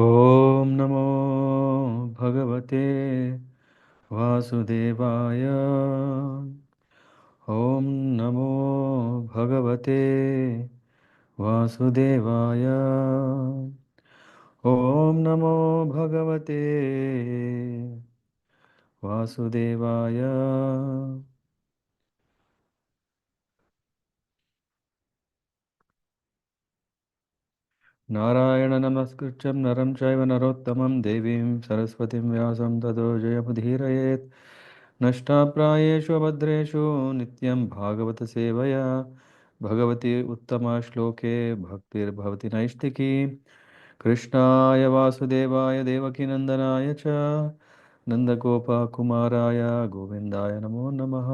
ॐ नमो भगवते वासुदेवाय। ॐ नमो भगवते वासुदेवाय। ॐ नमो भगवते वासुदेवाय। नारायण नमस्कृत्यं नरं चैव नरोत्तमं देवीं सरस्वतीं व्यासं ततो जयमुदीरयेत्। नष्टाप्रायेषु भद्रेषु नित्यं भागवतसेवया भगवती उत्तमश्लोके भक्तिर्भवति नैष्टिकी। कृष्णाय वासुदेवाय देवकीनन्दनाय च नन्दगोपकुमाराय गोविन्दाय नमो नमः।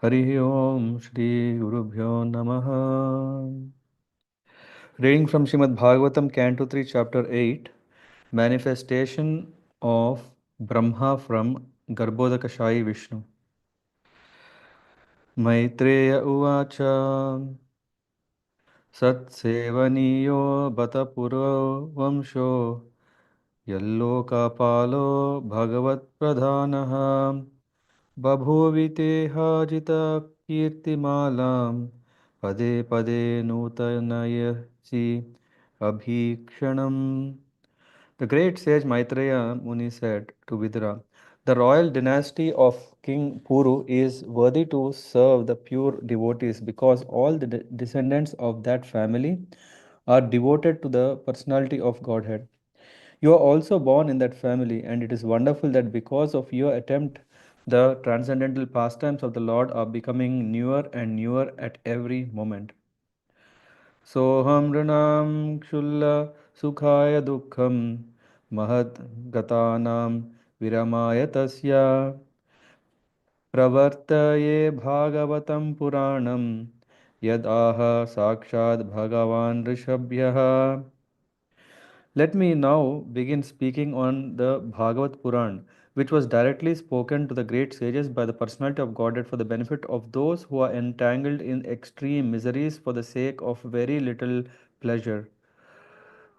हरिः ओम् श्रीगुरुभ्यो नमः। Reading from Srimad Bhagavatam, Canto 3, Chapter 8, Manifestation of Brahma from Garbhodakaśāyī Viṣṇu. Maitreya Uvacha Satsevaniyo Bata Puro Vamsho Yallokapalo Bhagavat Pradhanaha Babhuvite Hajita Kirtimalam Pade Pade Nutanayasi Abhikshanam. The great sage Maitreya Muni said to Vidura, "The royal dynasty of King Puru is worthy to serve the pure devotees because all the descendants of that family are devoted to the personality of Godhead. You are also born in that family, and it is wonderful that because of your attempt, the transcendental pastimes of the Lord are becoming newer and newer at every moment. Soham Rinam Kshulla Sukhaya Dukkham Mahad Gatanam Viramaya Tasya Pravartaye Bhagavatam Puranam Yad Aha Sakshad Bhagavan Rishabhyaha." Let me now begin speaking on the Bhagavat Puran, which was directly spoken to the great sages by the personality of Godhead for the benefit of those who are entangled in extreme miseries for the sake of very little pleasure.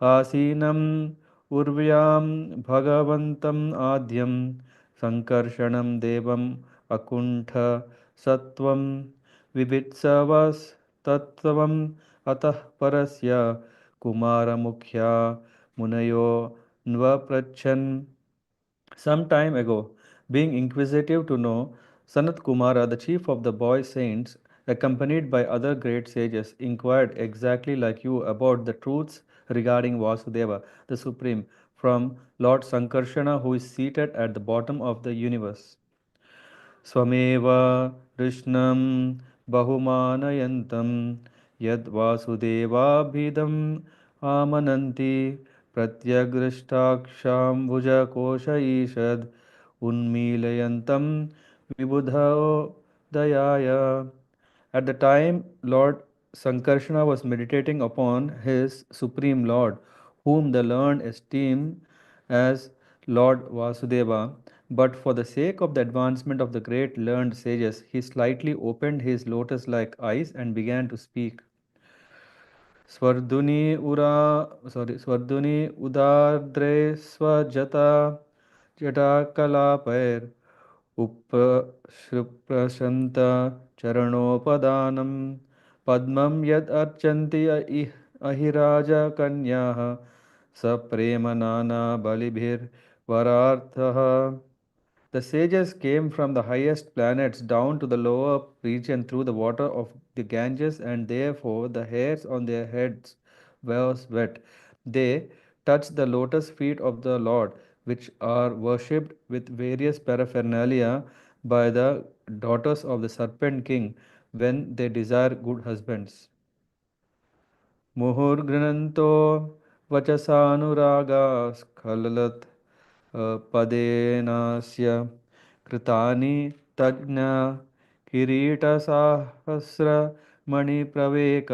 Asinam urvyam bhagavantam adyam sankarshanam devam akuntha sattvam vivitsavas tattvam atah parasya kumara mukhya munayo nvaprachan. Some time ago, being inquisitive to know, Sanat Kumara, the chief of the boy saints, accompanied by other great sages, inquired exactly like you about the truths regarding Vasudeva, the Supreme, from Lord Sankarshana, who is seated at the bottom of the universe. स्वमेव कृष्णं बहुमानयन्तं यद्वासुदेवाभिधम् आमनन्ति प्रत्यगृष्टाक्षाम्बुजकोश ईषद् उन्मीलयन्तं विबुधोदयाय. At the time Lord Sankarsana was meditating upon his Supreme Lord, whom the learned esteem as Lord Vasudeva, but for the sake of the advancement of the great learned sages, he slightly opened his lotus like eyes and began to speak. Swardhuni udardre swajata जटाकलापैर् उपश्रुप्रशन्त चरणोपदानं पद्मं यद् अर्चन्ति अहिराजकन्याः स प्रेम नाना बलिभिर्वरार्थः. The sages came from the highest planets down to the lower region through the water of the Ganges, and therefore the hairs on their heads were wet. They touched the lotus feet of the Lord, which are worshipped with various paraphernalia by the daughters of the serpent king when they desire good husbands. मुहुर्गृह्णन्तो वचसानुरागा स्खलत् पदेनास्य कृतानि तज्ञ किरीटसाहस्रमणिप्रवेक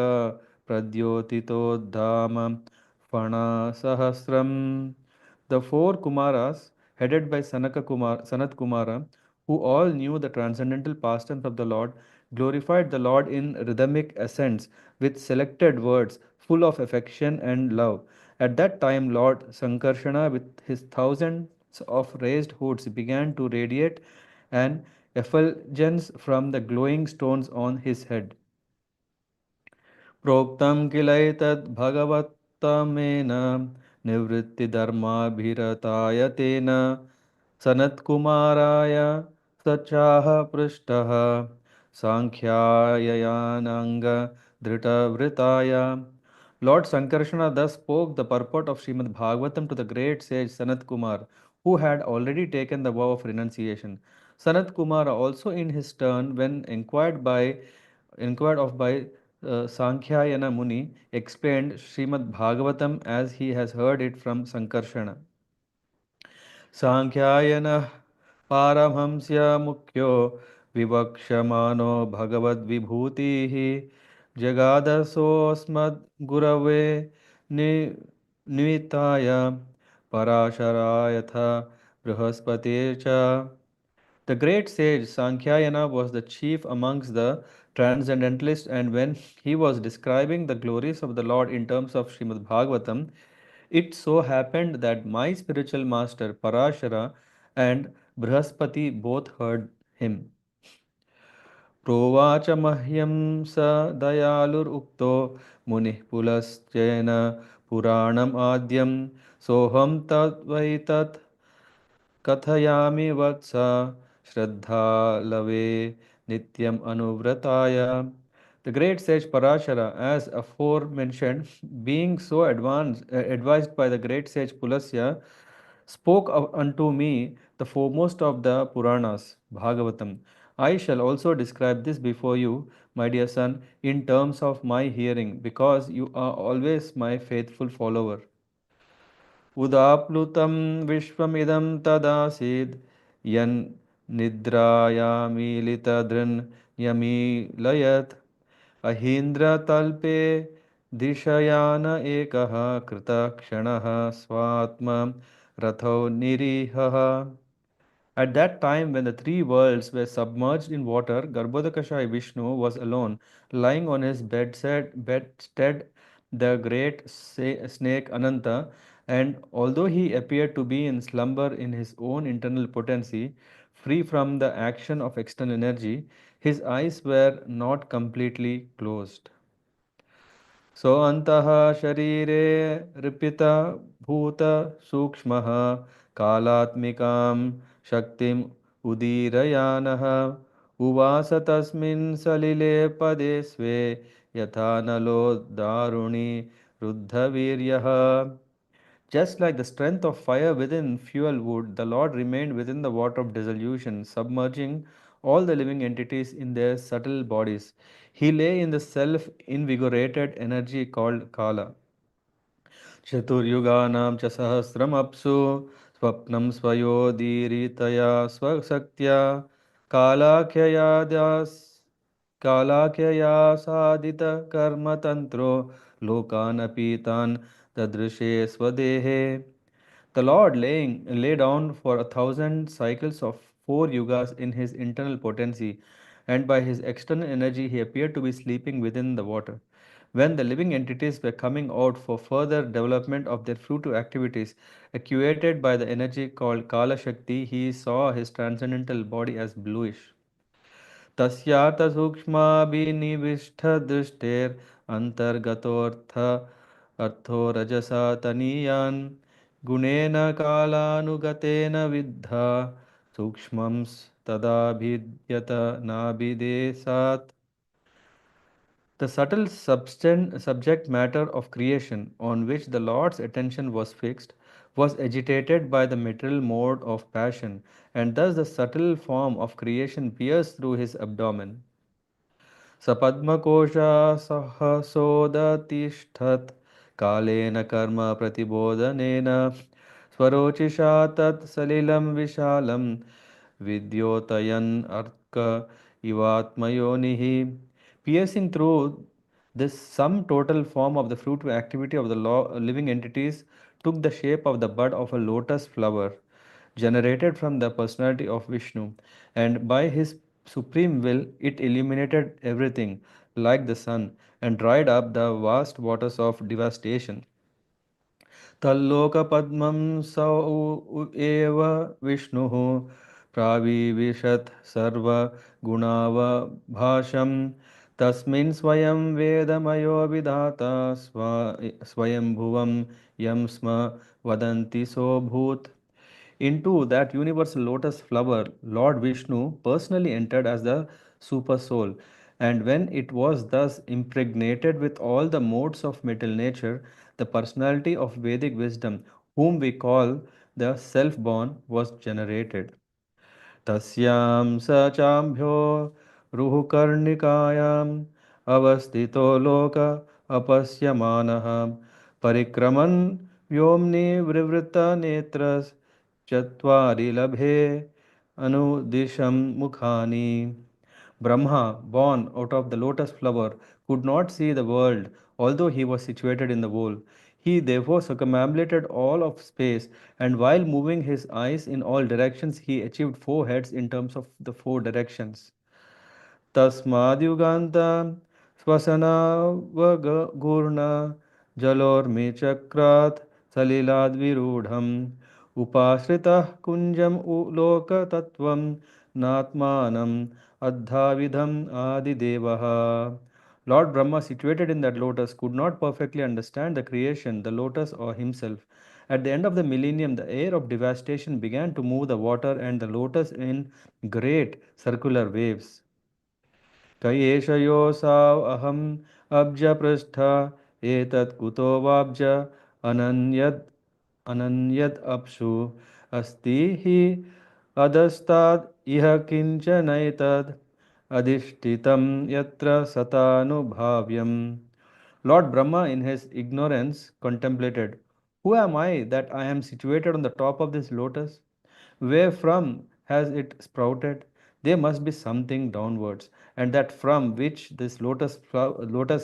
प्रद्योतितोद्धाम फणसहस्रम्. The four Kumaras, headed by Sanat Kumara, who all knew the transcendental pastimes of the Lord, glorified the Lord in rhythmic ascents with selected words full of affection and love. At that time, Lord Sankarshana, with his thousands of raised hoods, began to radiate an effulgence from the glowing stones on his head. प्रोक्तं किलैतद् भगवत्तमेन निवृत्तिधर्माभिरताय तेन सनत्कुमाराय सचाह पृष्टः सांख्याययानाङ्गधृतवृताय. Lord Sankarsana thus spoke the purport of Srimad Bhagavatam to the great sage Sanat Kumar, who had already taken the vow of renunciation. Sanat Kumar also in his turn, when inquired of by Sankhyayana Muni, explained Srimad Bhagavatam as he has heard it from Sankarshana. Sankhyayana Paramhamsya Mukhyo Vivakshmano Bhagavad Vibhutihi Jagadasosmad Gurave Nivitaya Parasharayatha Brihaspate cha. The great sage Sankhyayana was the chief amongst the transcendentalists, and when he was describing the glories of the Lord in terms of Srimad Bhagavatam, it so happened that my spiritual master Parashara and Brihaspati both heard him. प्रोवाच मह्यं स दयालुरुक्तो मुनिः पुलश्चेन पुराणम् आद्यं सोऽहं तद्वैतत् कथयामि वत्स श्रद्धालवे nityam anuvrataya. The great sage Parashara, as aforementioned, being so advised by the great sage Pulasya, spoke unto me the foremost of the Puranas, Bhagavatam. I shall also describe this before you, my dear son, in terms of my hearing, because you are always my faithful follower. उदाप्लुतं विश्वमिदं तदासीद् यन् निद्रायामीलितदृन् यमीलयत् अहीन्द्रतल्पे दिशयान एकः कृतक्षणः स्वात्म रथो निरीहः. At that time, when the three worlds were submerged in water, Garbhodakaśāyī Viṣṇu was alone, lying on his bedstead, the great snake Ananta, and although he appeared to be in slumber in his own internal potency, free from the action of external energy, his eyes were not completely closed. सोऽन्तः शरीरे रिपितभूतसूक्ष्मः कालात्मिकां शक्तिम् उदीरयानः उवास तस्मिन् सलिले पदे स्वे यथा नलो दारुणि रुद्धवीर्यः. Just like the strength of fire within fuel wood, the Lord remained within the water of dissolution, submerging all the living entities in their subtle bodies. He lay in the self invigorated energy called Kala. चतुर्युगानां च सहस्रमप्सु स्वप्नं स्वयोदीरितया स्वशक्त्या कालाख्ययादास् कालाख्यया साधितकर्मतन्त्रो लोकान् अपि तान् ददृशे स्वदेहे. The Lord lay down for 1,000 cycles of 4 yugas in his internal potency, and by his external energy he appeared to be sleeping within the water. When the living entities were coming out for further development of their fruitive activities, actuated by the energy called Kala Shakti, he saw his transcendental body as bluish. तस्यार्थसूक्ष्माभिनिविष्टदृष्टेरन्तर्गतोऽर्थ अर्थो रजसा तनीयान् गुणेन कालानुगतेन विद्धा सूक्ष्मं तदाभिद्यत नाभिदेशात्. The subtle subject matter of creation, on which the Lord's attention was fixed, was agitated by the material mode of passion, and thus the subtle form of creation pierced through his abdomen. सपद्मकोशा सहसोदतिष्ठत् कालेन कर्म प्रतिबोधनेन स्वरोचिषा तत् सलिलं विशालं विद्योतयन् अर्क इवात्मयोनिः. Piercing through this sum total form of the fruitful activity of the living entities took the shape of the bud of a lotus flower generated from the personality of Vishnu, and by his supreme will it illuminated everything like the sun and dried up the vast waters of devastation. तल्लोकपद्मं सौ एव विष्णुः प्राविविशत् सर्वगुणावभाषं तस्मिन् स्वयं वेदमयो विधाता स्वयंभुवं यं स्म वदन्ति सोऽभूत्. Into that universal lotus flower, Lord Vishnu personally entered as the super soul. And when it was thus impregnated with all the modes of material nature, the personality of Vedic wisdom, whom we call the self born, was generated. तस्यां स चाभ्यो रुहुकर्णिकायाम् अवस्थितो लोक अपश्यमानः परिक्रमन् व्योम्नि विवृतनेत्रश्चत्वारि लभे अनुदिशं मुखानि. Brahma, born out of the lotus flower, could not see the world, although he was situated in the bowl. He therefore circumambulated all of space, and while moving his eyes in all directions, he achieved four heads in terms of the four directions. तस्माद्युगान्त श्वसनावगूर्ण जलोर्मिचक्रात् सलिलाद्विरूढम् उपाश्रितः कुञ्जम् उलोकतत्त्वं नात्मानम् अद्धाविधम् आदिदेवः. Lord Brahma, situated in that lotus, could not perfectly understand the creation, the lotus, or himself. At the end of the millennium, the air of devastation began to move the water and the lotus in great circular waves. कयेशयोऽसाव अहम् अब्जपृष्ठ एतत् कुतो वाब्ज अनन्यद् अनन्यद् अप्सु अस्ति हि अधस्ताद् इह किञ्चनैतद् अधिष्ठितं यत्र सतानुभाव्यम्. Lord Brahma, in his ignorance, contemplated, who am I that I am situated on the top of this lotus? Where from has it sprouted? There must be something downwards, and that from which this lotus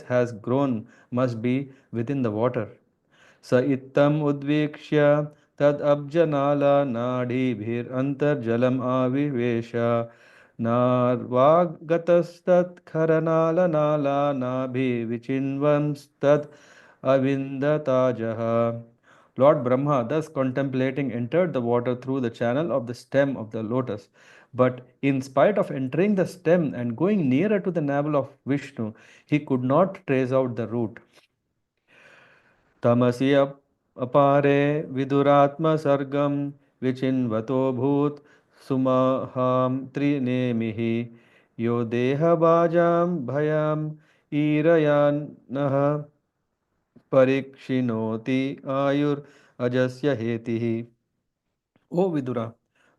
has grown must be within the water. स इत्थम् उद्वीक्ष्य तदब्जनालनाडीभिरन्तर्जलम् आविवेश नार्वागतस्तत्खरनालनालानाभिविचिन्वंस्तद् अविन्दताजः. Lord Brahma, thus contemplating, entered the water through the channel of the stem of the lotus. But in spite of entering the stem and going nearer to the navel of Vishnu, he could not trace out the root. तमसि अपारे विदुरात्मसर्गं विचिन्वतोऽभूत् सुमहां त्रिनेमिः यो देहबाजां भयम् ईरयानः परीक्षिणोति आयुर्अजस्य हेतिः. O Vidura,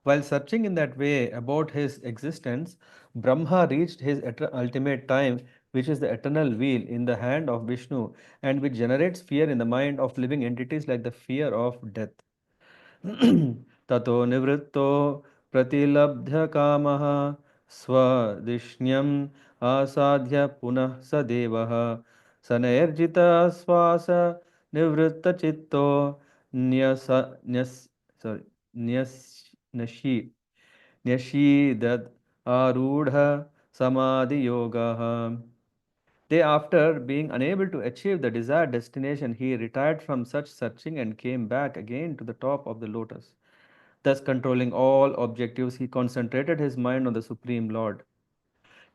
while searching in that way about his existence, Brahma reached his ultimate time, which is the eternal wheel in the hand of Vishnu and which generates fear in the mind of living entities like the fear of death. ततो निवृत्तो प्रतिलब्ध्य कामः स्वधिष्ण्यम् आसाद्य पुनः स देवः सनैर्जितः श्वास निवृत्तचित्तो न्यस न्यस sorry न्यस नशी न्यशीदत् आरूढ़ समाधि योगः. Thereafter, being unable to achieve the desired destination, he retired from such searching and came back again to the top of the lotus. Thus, controlling all objectives, he concentrated his mind on the Supreme Lord.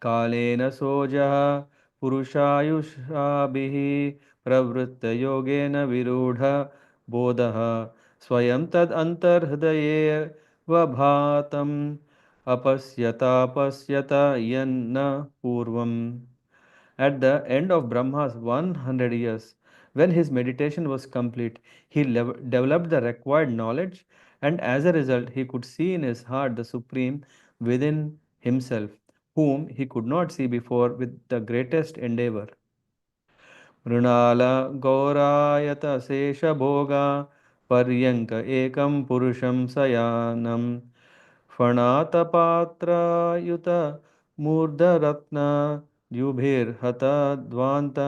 कालेन सोजः पुरुषायुषाभिः प्रवृत्तयोगेन विरूढ बोधः स्वयं तद् अन्तर्हृदयेऽवभातम् अपश्यतापश्यत यन्न पूर्वम्. At the end of Brahma's 100 years, when his meditation was complete, he developed the required knowledge, and as a result, he could see in his heart the Supreme within himself, whom he could not see before with the greatest endeavor. Mrinal गौरायत शेषभोगा पर्यङ्क एकं पुरुषं शयानं फणातपात्रायुत मूर्धरत्न युभिर्हतध्वान्त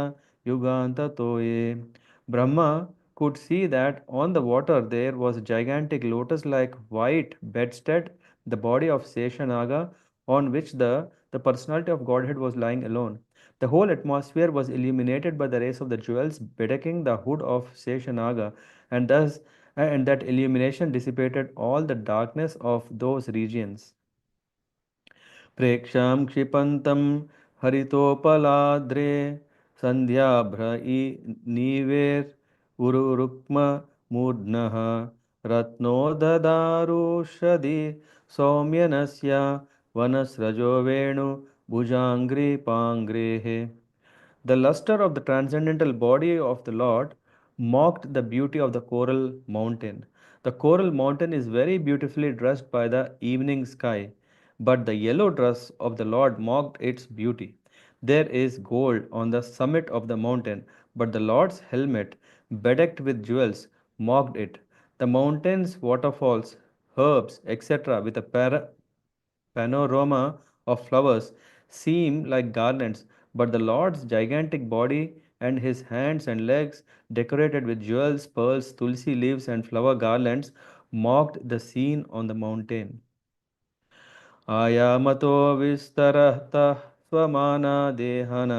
युगान्ततोये. Brahma could see that on the water there was a gigantic lotus-like white bedstead, the body of Seshanaga, on which the personality of Godhead was lying alone. The whole atmosphere was illuminated by the rays of the jewels bedecking the hood of Seshanaga, and thus and that illumination dissipated all the darkness of those regions. प्रेक्षां क्षिपन्तं हरितोपलाद्रे सन्ध्याभ्रईनिवेर् रत्नोददारुषधि सौम्यनस्य वनस्रजो वेणुभुजाङ्घ्रिपाङ्घ्रेः. The luster of the transcendental body of the Lord mocked the beauty of the coral mountain. The coral mountain is very beautifully dressed by the evening sky, but the yellow dress of the Lord mocked its beauty. There is gold on the summit of the mountain, but the Lord's helmet, bedecked with jewels, mocked it. The mountains, waterfalls, herbs, etc., with a panorama of flowers seem like garlands, but the Lord's gigantic body and his hands and legs, decorated with jewels, pearls, tulsi leaves, and flower garlands, mocked the scene on the mountain. आयामतो विस्तरतः स्वमानादेहन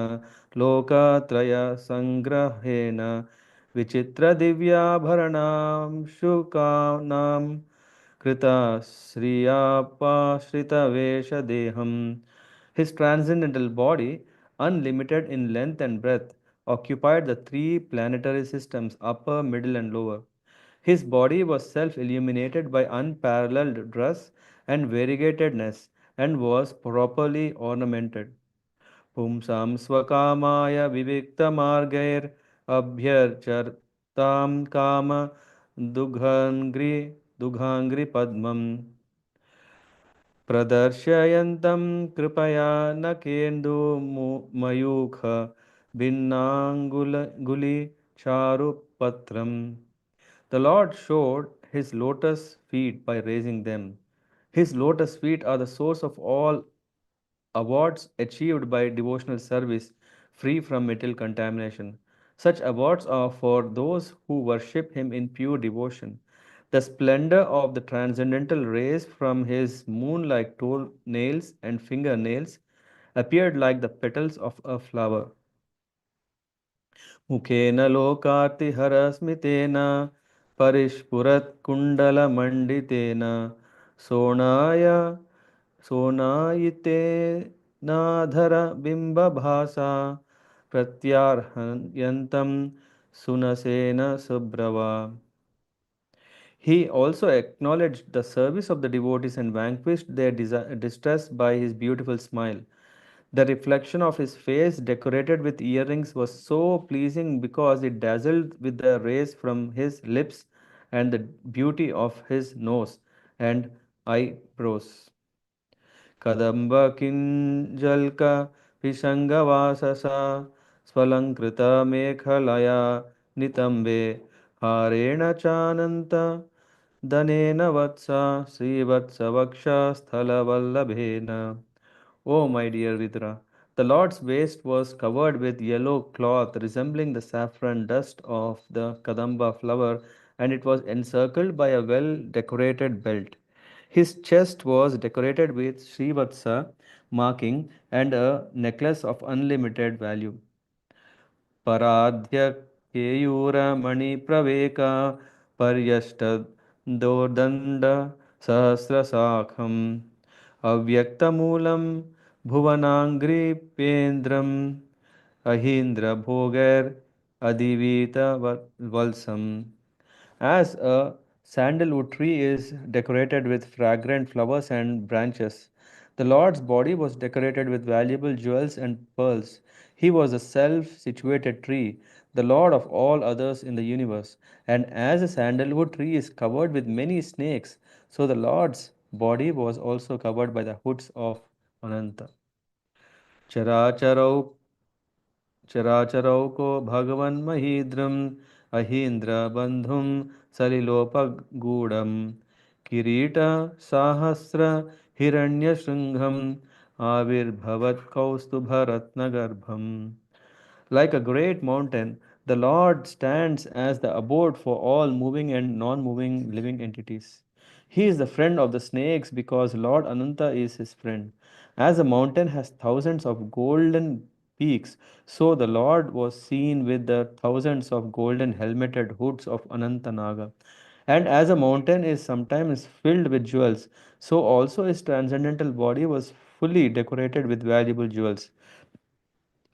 लोकत्रयसङ्ग्रहेण विचित्रदिव्याभरणां शुकानां कृताश्रियापाश्रितवेषदेहम्. His transcendental body, unlimited in length and breadth, occupied the three planetary systems, upper, middle, and lower. His body was self illuminated by unparalleled dress and variegatedness and was properly ornamented. पुंसां स्वकामाय विविक्तमार्गैरभ्यर्चर्तां काम दुघाङ्घ्रि दुघाङ्घ्रिपद्मम् प्रदर्शयन्तं कृपया न केन्दुमयूख भिन्नाङ्गुली चारुपत्रम्. The Lord showed his lotus feet by raising them. His lotus feet are the source of all awards achieved by devotional service free from material contamination. Such awards are for those who worship him in pure devotion. The splendor of the transcendental rays from his moon like toenails and fingernails appeared like the petals of a flower. मुखेन लोकार्तिहरस्मितेन परिस्फुरत्कुण्डलमण्डितेन सोणाय सोनायितेनाधरबिम्बभासा प्रत्यार्हयन्तं सुनसेन सुब्रवा. He also acknowledged the service of the devotees and vanquished their distress by his beautiful smile. The reflection of his face, decorated with earrings, was so pleasing because it dazzled with the rays from his lips and the beauty of his nose and eyebrows. कदम्बकिञ्जल्कपिशङ्गवाससा स्वलङ्कृतमेखलया नितम्बे हारेण चानन्त Danen वत्सा श्रीवत्सवक्षस्थलवल्लभेन. O my dear Vidra, the Lord's waist was covered with yellow cloth resembling the saffron dust of the Kadamba flower, and it was encircled by a well decorated belt. His chest was decorated with Srivatsa marking and a necklace of unlimited value. पराध्य केयूरमणिप्रवेक पर्यष्टदोर्दण्ड सहस्रशाखम् अव्यक्तमूलं भुवनाङ्घ्रिपेन्द्रम् अहीन्द्रभोगैरधिवीतवल्सम्. As a sandalwood tree is decorated with fragrant flowers and branches, the Lord's body was decorated with valuable jewels and pearls. He was a self situated tree, the Lord of all others in the universe. And as a sandalwood tree is covered with many snakes, so the Lord's body was also covered by the hoods of Ananta. चराचरौ चराचरौको भगवन्महीद्रम् अहीन्द्रबन्धुं सलिलोपगूढम् किरीटसाहस्रहिरण्यशृङ्गम् आविर्भवत्कौस्तुभरत्नगर्भम्. Like a great mountain, the Lord stands as the abode for all moving and non moving living entities. He is the friend of the snakes because Lord Ananta is his friend. As a mountain has thousands of golden peaks. So the Lord was seen with the thousands of golden helmeted hoods of Anantanaga. And as a mountain is sometimes filled with jewels, so also his transcendental body was fully decorated with valuable jewels.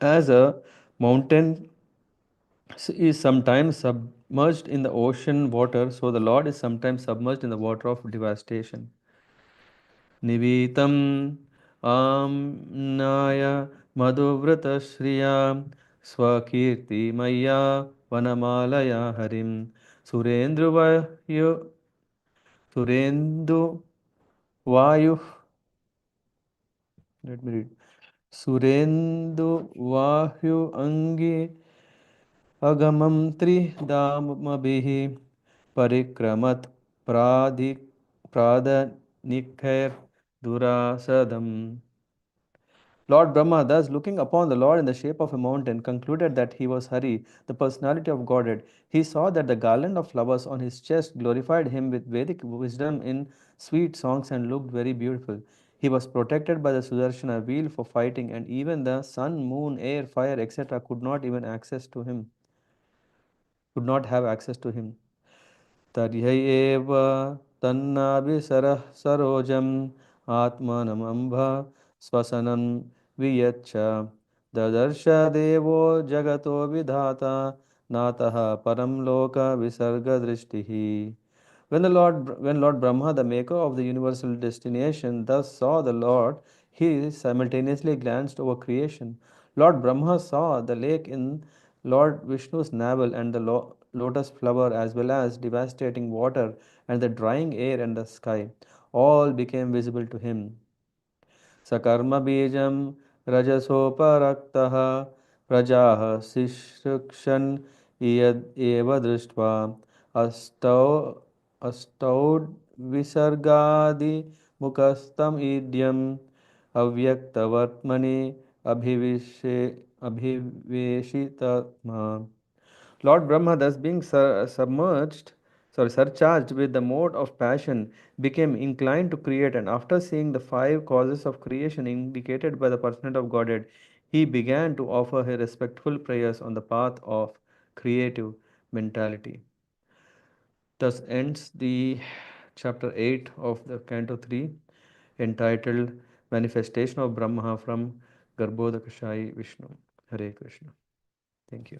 As a mountain is sometimes submerged in the ocean water, so the Lord is sometimes submerged in the water of devastation. Nivitam amnaya madhuvrata shriya swakirti maya vanamalaya harim surendru vayu surendu vayu let me read surendu vayu angi अगमं त्रिधामभिः परिक्रमत् प्रादि प्रादनिखैर्दुरासदम्. Lord Brahma, thus looking upon the Lord in the shape of a mountain, concluded that he was Hari, the personality of Godhead. He saw that the garland of flowers on his chest glorified him with Vedic wisdom in sweet songs and looked very beautiful. He was protected by the Sudarshana wheel for fighting, and even the sun, moon, air, fire, etc. Could not have access to him. तर्ह्यैव तन्नाभिसरः सरोजम् आत्मानमम्भ स्वसनं वियच्छ ददर्श देवो जगतो विधाता नातः परं लोकविसर्गदृष्टिः. When Lord Brahma, the maker of the universal destination, thus saw the Lord, he simultaneously glanced over creation. Lord Brahma saw the lake in Lord Vishnu's navel and the lotus flower, as well as devastating water and the drying air and the sky. All became visible to him. सकर्मबीजं रजसोपरक्तः प्रजाः शिश्रुक्षन् एव दृष्ट्वा अष्टौ अष्टौड्विसर्गादिमुखस्तम् ईड्यम् अव्यक्तवर्त्मनि अभिवेशितमा. Lord Brahma, thus being surcharged with the mode of passion, became inclined to create, and after seeing the five causes of creation indicated by the personality of Godhead, he began to offer her respectful prayers on the path of creative mentality. Thus ends the chapter 8 of the Canto 3, entitled Manifestation of Brahma from Garbhodakaśāyī Viṣṇu. Hare Krishna. Thank you.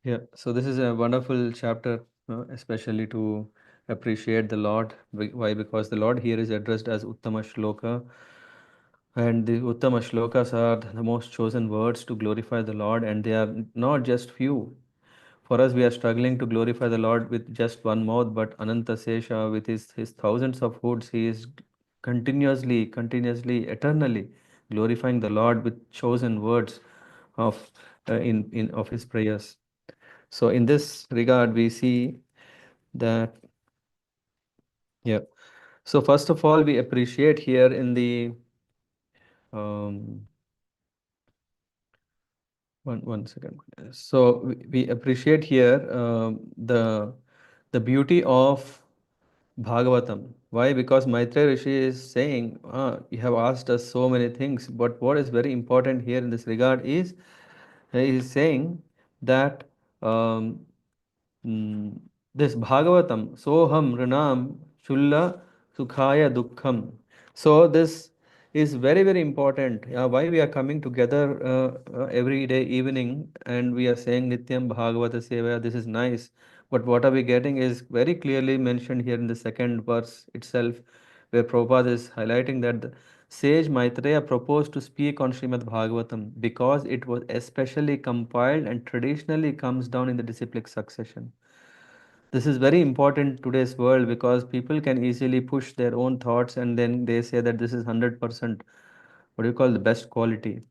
Yeah, so this is a wonderful chapter, especially to appreciate the Lord. Why? Because the Lord here is addressed as Uttama Shloka, and the Uttama Shlokas are the most chosen words to glorify the Lord, and they are not just few. For us, we are struggling to glorify the Lord with just one mouth, but Ananta Sesha, with his thousands of hoods, he is continuously, eternally glorifying the Lord with chosen words of in of his prayers. So in this regard, we see that, yeah. So first of all, we appreciate here in the um, one second. So we appreciate here the beauty of Bhagavatam. Why? Because Maitreya Rishi is saying, you have asked us so many things, but what is very important here in this regard is he is saying that um, Mm, this Bhagavatam, Soham Rinam Chulla Sukhaya Dukkham. So this is very, very important. Why we are coming together every day evening and we are saying nityaṁ bhāgavata-sevayā, this is nice. But what are we getting is very clearly mentioned here in the second verse itself, where Prabhupada is highlighting that the sage Maitreya proposed to speak on Srimad Bhagavatam because it was especially compiled and traditionally comes down in the disciplic succession. This is very important in today's world because people can easily push their own thoughts and then they say that this is 100% what do you call the best quality,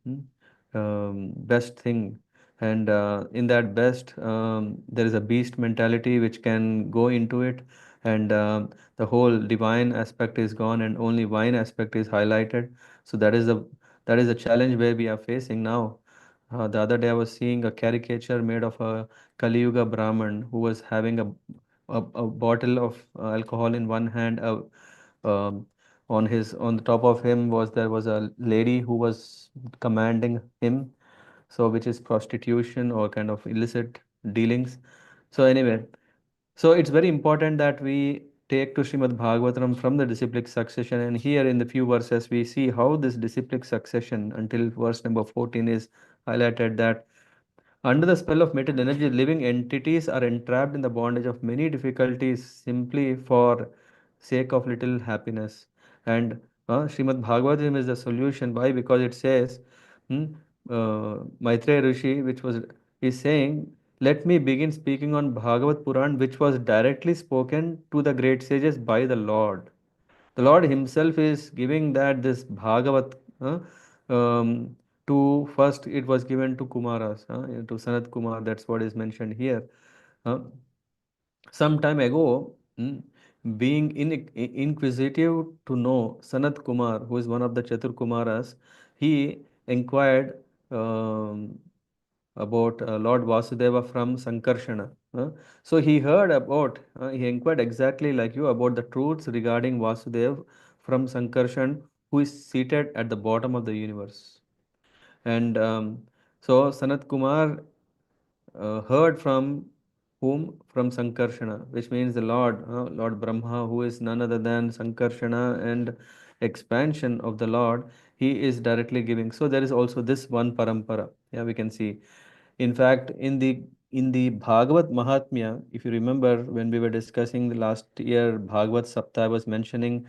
best thing. And in that best, there is a beast mentality which can go into it, and the whole divine aspect is gone, and only vine aspect is highlighted. So that is a challenge where we are facing now. The other day, I was seeing a caricature made of a Kali Yuga Brahman who was having a bottle of alcohol in one hand, a On the top of him was a lady who was commanding him, so which is prostitution or kind of illicit dealings. So anyway, so it's very important that we take to Srimad Bhagavatam from the disciplic succession, and here in the few verses we see how this disciplic succession until verse number 14 is highlighted, that under the spell of material energy, living entities are entrapped in the bondage of many difficulties simply for sake of little happiness. And Srimad Bhagavatam is the solution. Why? Because it says, hmm, Maitreya Rishi, which was is saying, let me begin speaking on Bhagavat Puran, which was directly spoken to the great sages by the Lord. The Lord Himself is giving that this Bhagavat to first it was given to Kumaras, to Sanat Kumar. That's what is mentioned here. Uh, some time ago, being inquisitive to know Sanat Kumar, who is one of the Chatur Kumaras, he inquired about Lord Vasudeva from Sankarshana. So he heard about, he inquired exactly like you about the truths regarding Vasudev from Sankarshan, who is seated at the bottom of the universe. And so Sanat Kumar heard from whom? From Sankarshana, which means the Lord, Lord Brahma, who is none other than Sankarshana and expansion of the Lord, he is directly giving. So there is also this one parampara. Yeah, we can see. In fact, in the Bhagavat Mahatmya, if you remember when we were discussing the last year, Bhagavat Sapta, I was mentioning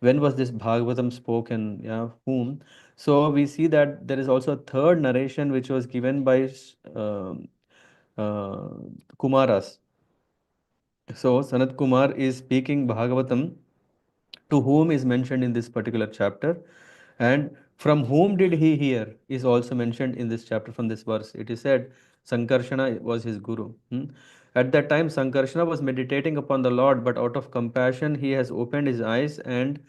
when was this Bhagavatam spoken, yeah, whom. So we see that there is also a third narration which was given by uh, Kumaras. So Sanat Kumar is speaking Bhagavatam to whom is mentioned in this particular chapter, and from whom did he hear is also mentioned in this chapter from this verse. It is said Sankarshana was his guru. At that time, Sankarshana was meditating upon the Lord, but out of compassion, he has opened his eyes and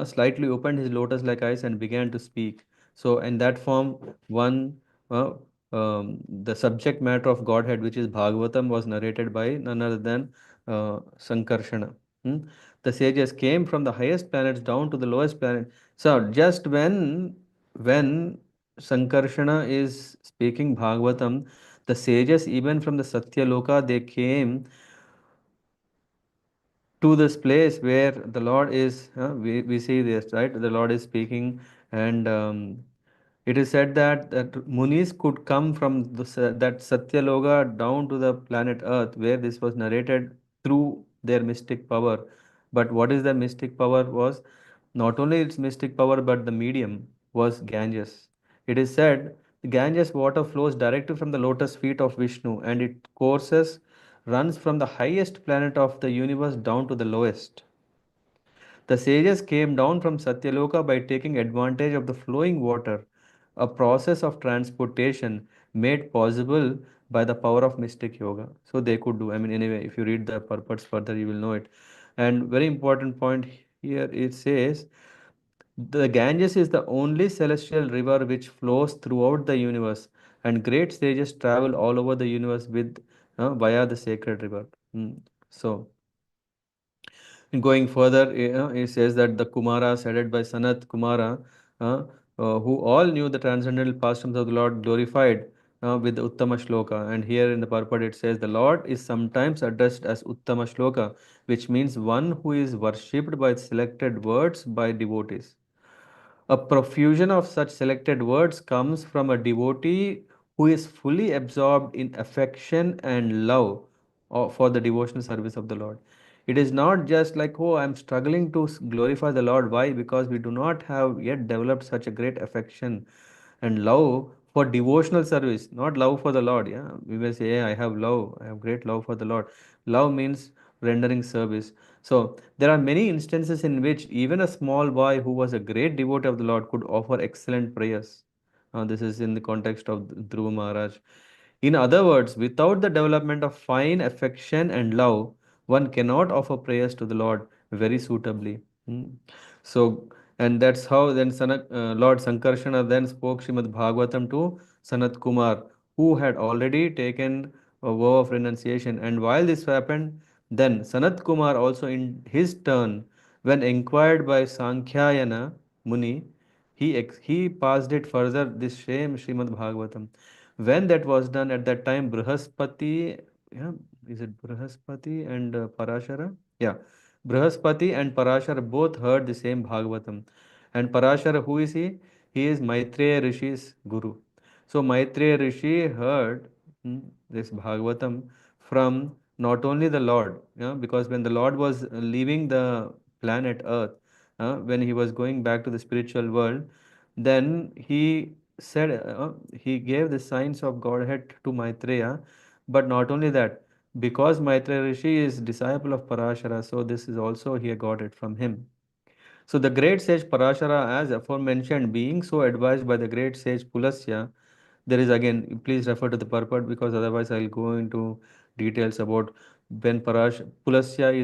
slightly opened his lotus like eyes and began to speak. So, in that form, uh, the subject matter of Godhead, which is Bhagavatam, was narrated by none other than Sankarshana. Hmm? The sages came from the highest planets down to the lowest planet. So just when Sankarshana is speaking Bhagavatam, the sages even from the Satya Loka they came to this place where the Lord is. We see this, right? The Lord is speaking, and it is said that Munis could come from that Satya Loka down to the planet Earth, where this was narrated through their mystic power. But what is the mystic power was not only its mystic power, but the medium was Ganges. It is said the Ganges water flows directly from the lotus feet of Vishnu, and it courses runs from the highest planet of the universe down to the lowest. The sages came down from Satyaloka by taking advantage of the flowing water, a process of transportation made possible by the power of mystic yoga. So they could do. I mean, anyway, if you read the purports further, you will know it. And very important point here it says the Ganges is the only celestial river which flows throughout the universe, and great sages travel all over the universe with via the sacred river. So. Going further, it says that the Kumaras, headed by Sanat Kumara, uh, who all knew the transcendental pastimes of the Lord, glorified with the Uttama Shloka. And here in the purport, it says the Lord is sometimes addressed as Uttama Shloka, which means one who is worshipped by selected words by devotees. A profusion of such selected words comes from a devotee who is fully absorbed in affection and love for the devotional service of the Lord. It is not just like, oh, I'm struggling to glorify the Lord. Why? Because we do not have yet developed such a great affection and love for devotional service, not love for the Lord. Yeah, we may say, yeah, I have love, I have great love for the Lord. Love means rendering service. So there are many instances in which even a small boy who was a great devotee of the Lord could offer excellent prayers. This is in the context of Dhruva Maharaj. In other words, without the development of fine affection and love, one cannot offer prayers to the Lord very suitably. Hmm. So, and that's how then Lord Sankarshana then spoke Srimad Bhagavatam to Sanat Kumar, who had already taken a vow of renunciation. And while this happened, then Sanat Kumar also in his turn When inquired by Sankhyayana Muni, he passed it further, this same Srimad Bhagavatam. When that was done, at that time, Brihaspati, yeah, is it Brihaspati and Parashara? Yeah, Brihaspati and Parashara both heard the same Bhagavatam. And Parashara, who is he? He is Maitreya Rishi's guru. So Maitreya Rishi heard this Bhagavatam from not only the Lord, because when the Lord was leaving the planet Earth, when he was going back to the spiritual world, then he said, he gave the signs of Godhead to Maitreya. But not only that, because Maitreya Rishi is disciple of Parashara, so this is also he got it from him. So the great sage Parashara, as aforementioned, being so advised by the great sage Pulasya, there is again, please refer to the purport because otherwise I'll go into details about when Pulasya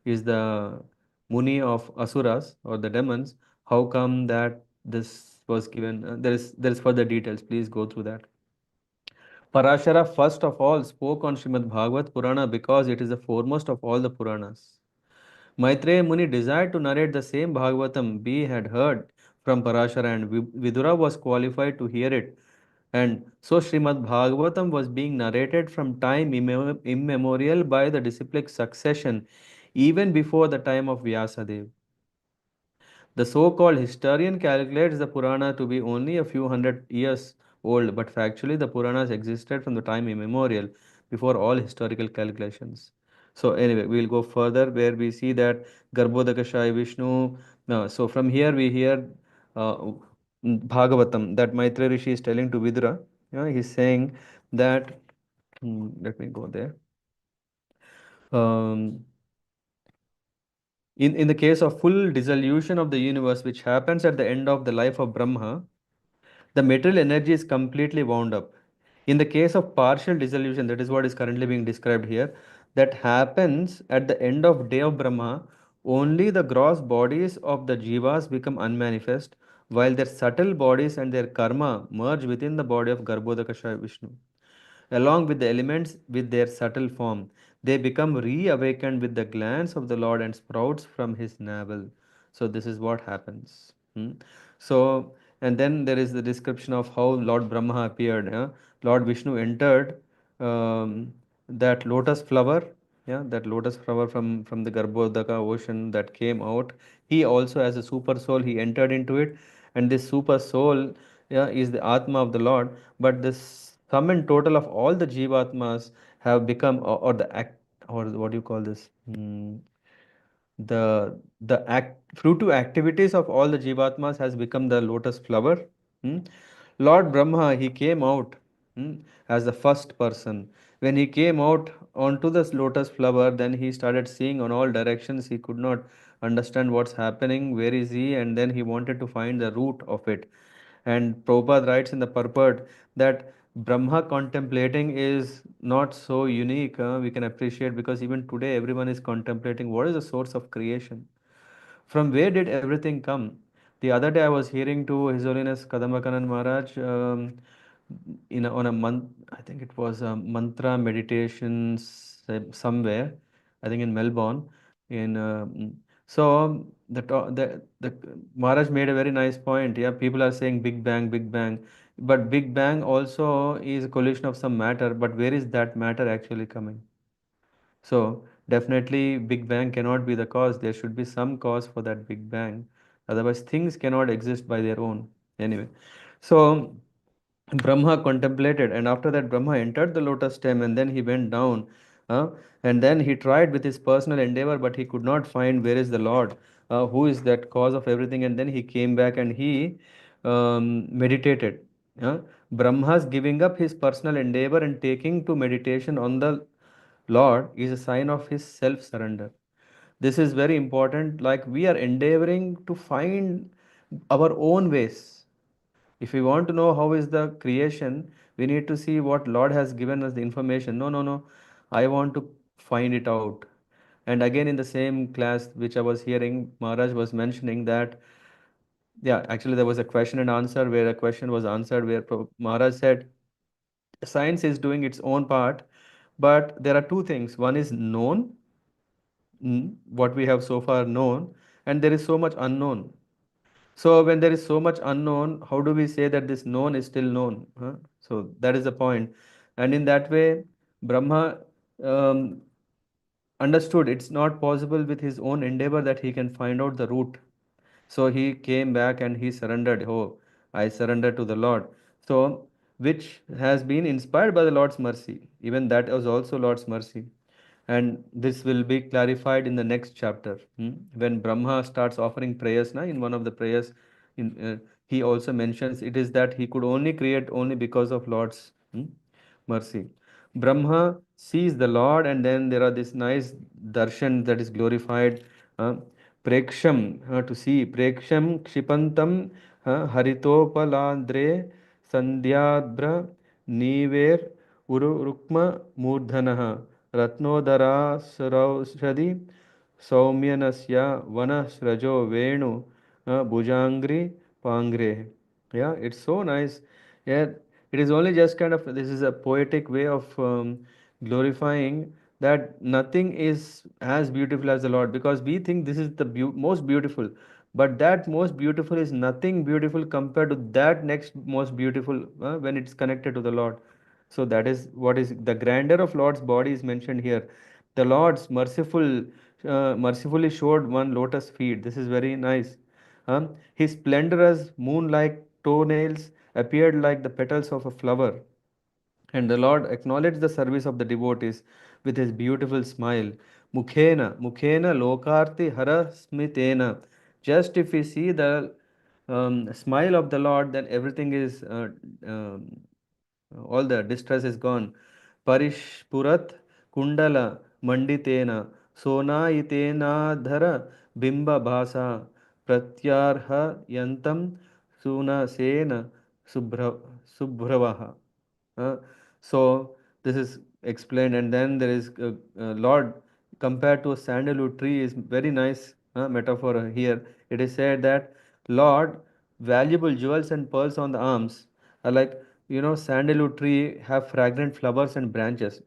is the Muni of Asuras or the demons. How come that this was given? There is further details. Please go through that. Parashara first of all spoke on Srimad Bhagavat Purana because it is the foremost of all the Puranas. Maitreya Muni desired to narrate the same Bhagavatam we had heard from Parashara, and Vidura was qualified to hear it. And so Srimad Bhagavatam was being narrated from time immemorial by the disciplic succession, even before the time of Vyasadeva. The so-called historian calculates the Purana to be only a few hundred years old, but factually the Puranas existed from the time immemorial, before all historical calculations. So anyway, we'll go further where we see that Garbhodakaśāyī Viṣṇu. So from here we hear uh, Bhagavatam that Maitreya Rishi is telling to Vidura. He's saying that, let me go there. Um, in the case of full dissolution of the universe, which happens at the end of the life of Brahma, the material energy is completely wound up. In the case of partial dissolution, that is what is currently being described here, that happens at the end of day of Brahma, only the gross bodies of the jivas become unmanifest, while their subtle bodies and their karma merge within the body of Garbhodakaśāyī Viṣṇu. Along with the elements with their subtle form, they become reawakened with the glance of the Lord and sprouts from his navel. So this is what happens. So, and then there is the description of how Lord Brahma appeared. Lord Vishnu entered um, that lotus flower, that lotus flower from the Garbhodaka ocean that came out. He also, as a super soul, he entered into it, and this super soul, is the Atma of the Lord. But this sum and total of all the Jivatmas have become, or the act, or what do you call this? The fruitive activities of all the Jivatmas has become the lotus flower. Hmm? Lord Brahma, he came out as the first person. When he came out onto this lotus flower, then he started seeing on all directions. He could not understand what's happening, where is he, and then he wanted to find the root of it. And Prabhupada writes in the purport that Brahma contemplating is not so unique. We can appreciate because even today everyone is contemplating what is the source of creation. From where did everything come? The other day I was hearing to His Holiness Kadambakanan Maharaj on a month, I think it was a mantra meditation somewhere, I think in Melbourne. In so the Maharaj made a very nice point. Yeah, people are saying Big Bang, but Big Bang also is a collision of some matter. But where is that matter actually coming? So definitely Big Bang cannot be the cause. There should be some cause for that Big Bang. Otherwise, things cannot exist by their own. Anyway, so Brahma contemplated, and after that, Brahma entered the lotus stem, and then he went down. uh, and then he tried with his personal endeavor, but he could not find where is the Lord, who is that cause of everything. And then he came back and he meditated. Brahma's giving up his personal endeavor and taking to meditation on the Lord is a sign of his self surrender. This is very important. Like we are endeavoring to find our own ways. If we want to know how is the creation, we need to see what Lord has given us the information. No, no, no. I want to find it out. And again, in the same class which I was hearing, Maharaj was mentioning that, yeah, actually, there was a question and answer where a question was answered where Maharaj said, science is doing its own part, but there are two things. One is known, what we have so far known, and there is so much unknown. So when there is so much unknown, how do we say that this known is still known? Huh? So that is the point. And in that way, Brahma um, understood it's not possible with his own endeavor that he can find out the root. So he came back and he surrendered. Oh, I surrender to the Lord. So, which has been inspired by the Lord's mercy. Even that was also Lord's mercy. And this will be clarified in the next chapter. When Brahma starts offering prayers, in one of the prayers, he also mentions it is that he could only create only because of Lord's mercy. Brahma sees the Lord, and then there are this nice darshan that is glorified. Uh, Preksham, to see. Preksham kshipantam haritopalandre sandhyadra niver urukma murdhanah ratnodara saraushadi saumyanasya vanasrajo venu bhujangri pangre. Yeah, it's so nice. Yeah, it is only just kind of this is a poetic way of glorifying that nothing is as beautiful as the Lord, because we think this is the most beautiful, but that most beautiful is nothing beautiful compared to that next most beautiful when it's connected to the Lord. So that is what is the grandeur of Lord's body is mentioned here. The Lord's mercifully showed one lotus feet. This is very nice. His splendorous moon-like toenails appeared like the petals of a flower, and the Lord acknowledged the service of the devotees with his beautiful smile. Mukhena lokarti hara smitena. Just if we see the smile of the Lord, then everything is um, all the distress is gone. Parishpurat kundala manditena sonayitena dhara bimba bhasa pratyarha yantam sunasena subhravaha. Uh, so this is explained, and then there is Lord compared to a sandalwood tree is very nice metaphor here. It is said that Lord, valuable jewels and pearls on the arms are like sandalwood tree have fragrant flowers and branches,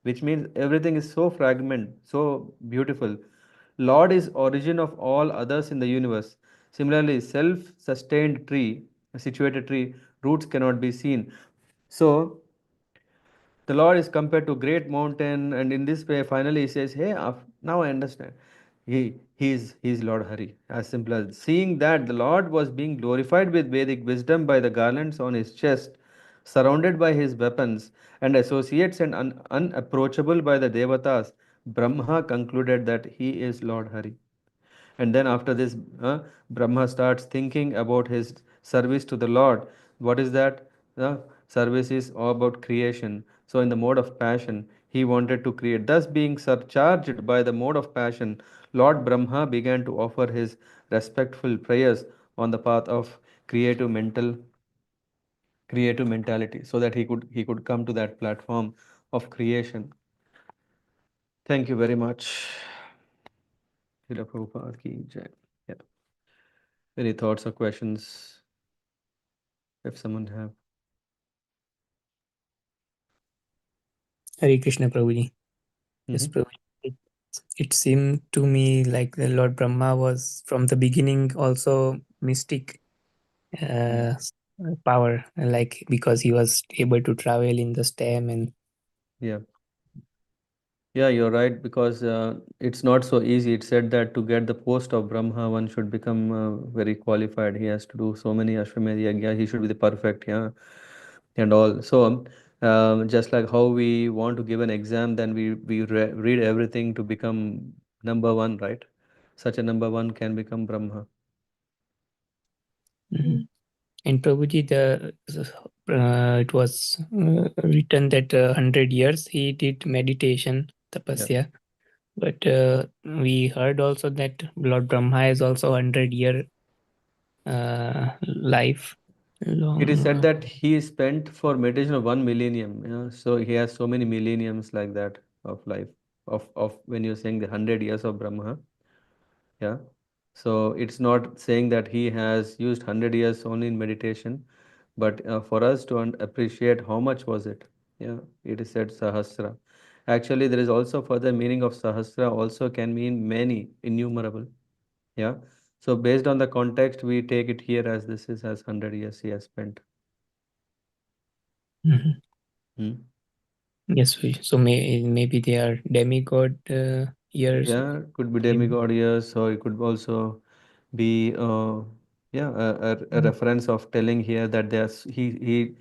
which means everything is so fragment, so beautiful. Lord is origin of all others in the universe. Similarly, self-sustained tree, a situated tree, roots cannot be seen. So the Lord is compared to great mountain, and in this way, finally he says, "Hey, now I understand. He's Lord Hari." As simple as seeing that the Lord was being glorified with Vedic wisdom by the garlands on his chest, surrounded by his weapons, and associates and unapproachable by the devatas. Brahma concluded that he is Lord Hari. And then after this, Brahma starts thinking about his service to the Lord. What is that? Service is all about creation. So in the mode of passion, he wanted to create. Thus, being surcharged by the mode of passion, Lord Brahma began to offer his respectful prayers on the path of creative mental creative mentality, so that he could come to that platform of creation. Thank you very much. Srila Prabhupada ki jai. Yeah. Any thoughts or questions if someone have? Hare Krishna, Prabhuji. Yes, Hmm. Prabhuji. It seemed to me like the Lord Brahma was from the beginning also mystic uh, power, like because he was able to travel in the stem and Yeah. Yeah, you're right, because it's not so easy. It said that to get the post of Brahma, one should become very qualified. He has to do so many Ashwamedh Yajna. He should be the perfect, yeah, and all. So, just like how we want to give an exam, then we read everything to become number one, right? Such a number one can become Brahma. Mhm. And Prabhuji, it was written that 100 years he did meditation Yeah. tapasya, but we heard also that Lord Brahma is also 100 year life It is said long. that he spent for meditation of 1 millennium. Yeah? So he has so many millenniums like that of life. Of when you're saying the 100 years of Brahma. Yeah. So it's not saying that he has used 100 years only in meditation, but for us to appreciate how much was it. Yeah. It is said Sahasra. Actually, there is also further meaning of Sahasra also can mean many, innumerable. Yeah. So based on the context, we take it here as this is as 100 years he has spent. Mhm. Hmm. Yes, so maybe they are demigod years. Yeah, could be Maybe. demigod years, or it could also be yeah, a Mhm. reference of telling here that there's he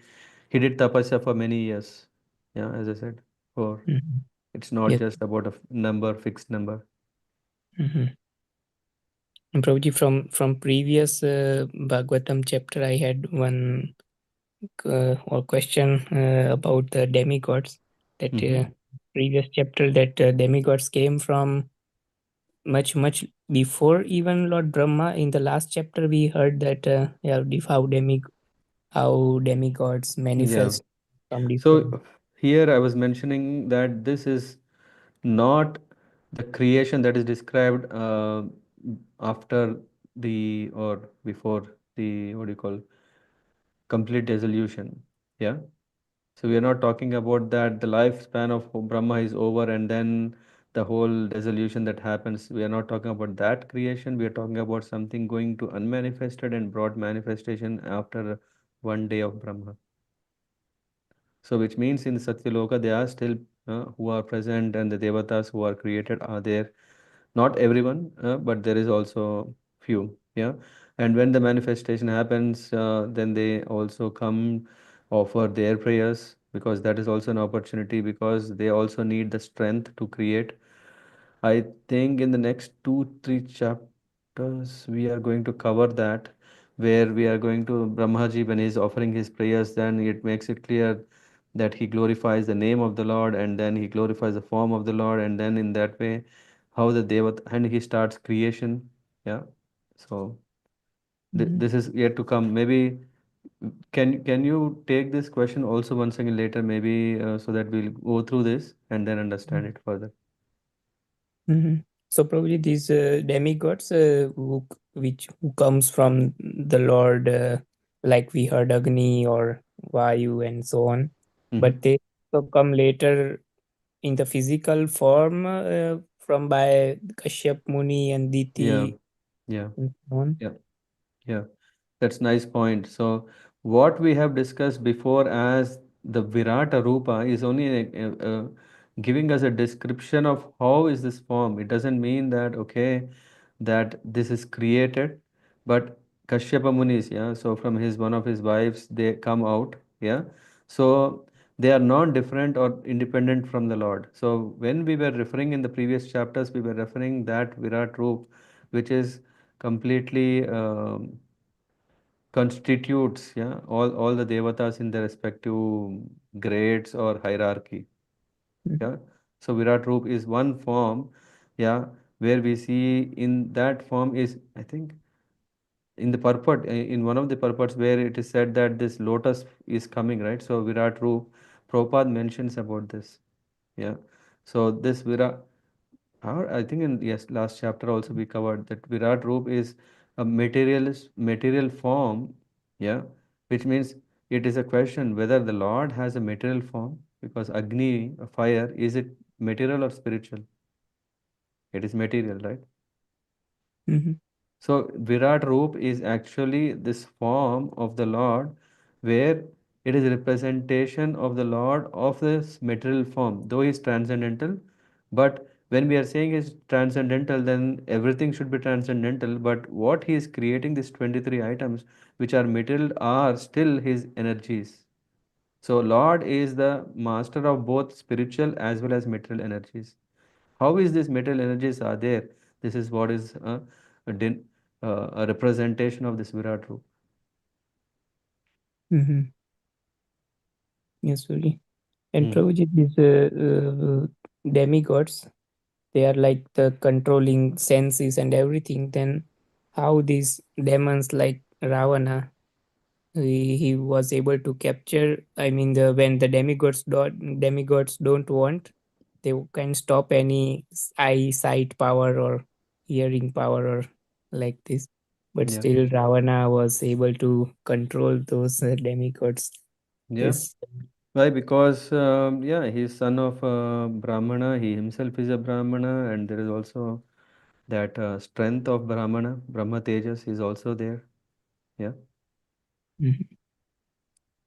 did tapasya for many years. Yeah, as I said, for Mhm. it's not Yes. just about a number, fixed number. Mhm. And Prabhuji, from previous Bhagavatam chapter, I had one or question about the demigods. That Mm-hmm. previous chapter, that demigods came from much before even Lord Brahma. In the last chapter, we heard that yeah, how demigods Yeah. manifest from different. So here I was mentioning that this is not the creation that is described after the or before the what do you call complete dissolution. Yeah. So we are not talking about that the lifespan of Brahma is over and then the whole dissolution that happens. We are not talking about that creation. We are talking about something going to unmanifested and broad manifestation after one day of Brahma. So which means in Satyaloka they are still who are present and the devatas who are created are there. Not everyone, but there is also few. Yeah, and when the manifestation happens, then they also come offer their prayers because that is also an opportunity because they also need the strength to create. I think in the next two, three chapters, we are going to cover that, where we are going to Brahmaji when he is offering his prayers, then it makes it clear that he glorifies the name of the Lord and then he glorifies the form of the Lord, and then in that way, how the Devat and he starts creation. Yeah. So Mhm. this is yet to come. Maybe can you take this question also once again later, maybe so that we'll go through this and then understand it further. Mhm. So probably these demigods who comes from the Lord, like we heard Agni or Vayu and so on, Mm-hmm. but they also come later in the physical form from by Kashyap Muni and Yeah. Diti Yeah. and so on. Yeah. Yeah, that's nice point. So what we have discussed before as the Virata Rupa is only giving us a description of how is this form. It doesn't mean that okay that this is created, but Kashyapa Munis, yeah. So from his one of his wives, they come out, yeah. So they are not different or independent from the Lord. So when we were referring in the previous chapters, we were referring that Virat Roop, which is completely constitutes all the devatas in their respective grades or hierarchy. Mhm. Yeah. So Virat Roop is one form, yeah, where we see in that form is I think in the purport in one of the purports where it is said that this lotus is coming, right? So Virat Roop, Prabhupada mentions about this. Yeah. So this Virat I think in yes, last chapter also we covered that Virat Roop is a material form, yeah, which means it is a question whether the Lord has a material form because Agni, fire, is it material or spiritual? It is material, right? Mhm. So Virat Roop is actually this form of the Lord where it is representation of the Lord of this material form, though he is transcendental. But when we are saying is transcendental, then everything should be transcendental. But what he is creating, these 23 items, which are material, are still his energies. So Lord is the master of both spiritual as well as material energies. How is these material energies are there? This is what is a representation of this Virat Roop. Mhm. Yes, really. And Hmm. Prabhuji, these demigods, they are like the controlling senses and everything. Then how these demons like Ravana, he was able to capture, I mean, when the demigods don't want, they can stop any eyesight power or hearing power or like this, but Yeah. still Ravana was able to control those demigods. Yeah. Yes. Why? Because yeah, he's son of Brahmana. He himself is a Brahmana, and there is also that strength of Brahmana, Brahma Tejas is also there. Yeah, Mhm.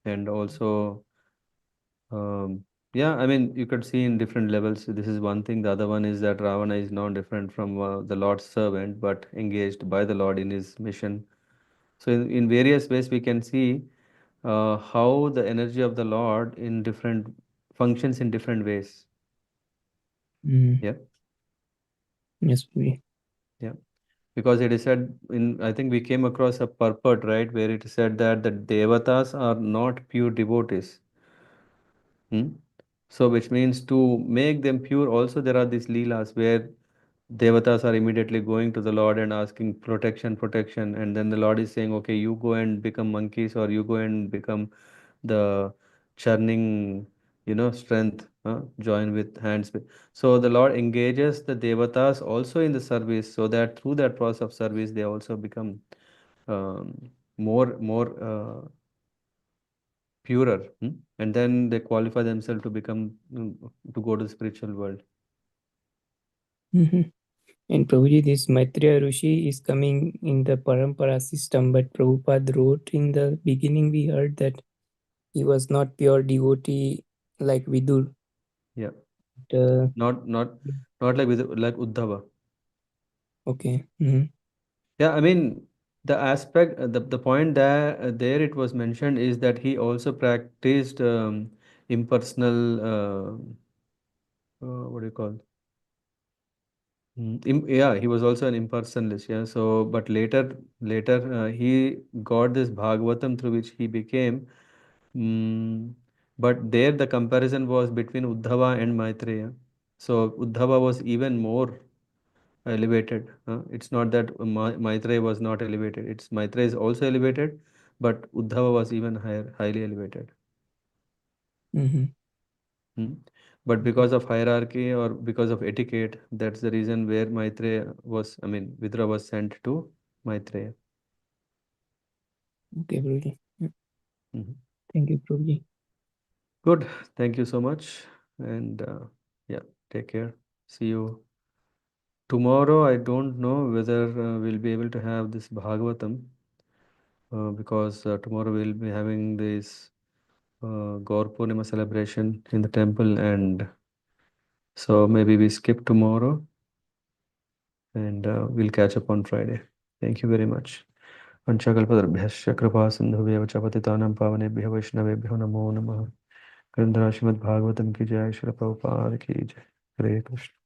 and also yeah, I mean you could see in different levels. This is one thing. The other one is that Ravana is not different from the Lord's servant, but engaged by the Lord in his mission. So in various ways we can see how the energy of the Lord in different functions in different ways. Mhm. Yeah, Yes, Guruji. yeah. Because it is said in, I think we came across a purport, right, where it is said that the devatas are not pure devotees. Hmm? So, which means to make them pure, also there are these leelas where devatas are immediately going to the Lord and asking protection, protection, and then the Lord is saying, okay, you go and become monkeys, or you go and become the churning, strength, join with hands. So the Lord engages the devatas also in the service, so that through that process of service, they also become more purer, and then they qualify themselves to become to go to the spiritual world. Mhm. And Prabhuji, this Maitreya Rishi is coming in the Parampara system, but Prabhupada wrote in the beginning, we heard that he was not pure devotee like Vidur. Yeah, Uh, not like with like Uddhava. okay. Mhm. Yeah, I mean the aspect, the point that there it was mentioned is that he also practiced impersonal. What do you call? Yeah, he was also an impersonalist. Yeah, so but later he got this Bhagavatam through which he became. Mm, but there the comparison was between Uddhava and Maitreya. So Uddhava was even more elevated. It's not that Maitreya was not elevated. It's Maitreya is also elevated, but Uddhava was even higher, highly elevated. Mhm. Hmm. But because of hierarchy or because of etiquette, that's the reason where Vidura was sent to Maitreya. Okay, Prabhuji. Mhm. Thank you, Prabhuji. Good. Thank you so much. And yeah, take care. See you tomorrow. I don't know whether we'll be able to have this Bhagavatam because tomorrow we'll be having this Gaur Purnima celebration in the temple, and so maybe we skip tomorrow and we'll catch up on Friday. Thank you very much. Vanchakalpatarubhyasya kripa sindhubhyev cha patitanam pavanebhyo vaishnavebhyo namo namaha. Grandhara Srimad Bhagavatam ki jai, Srila Prabhupada ki jai. Hare Krishna.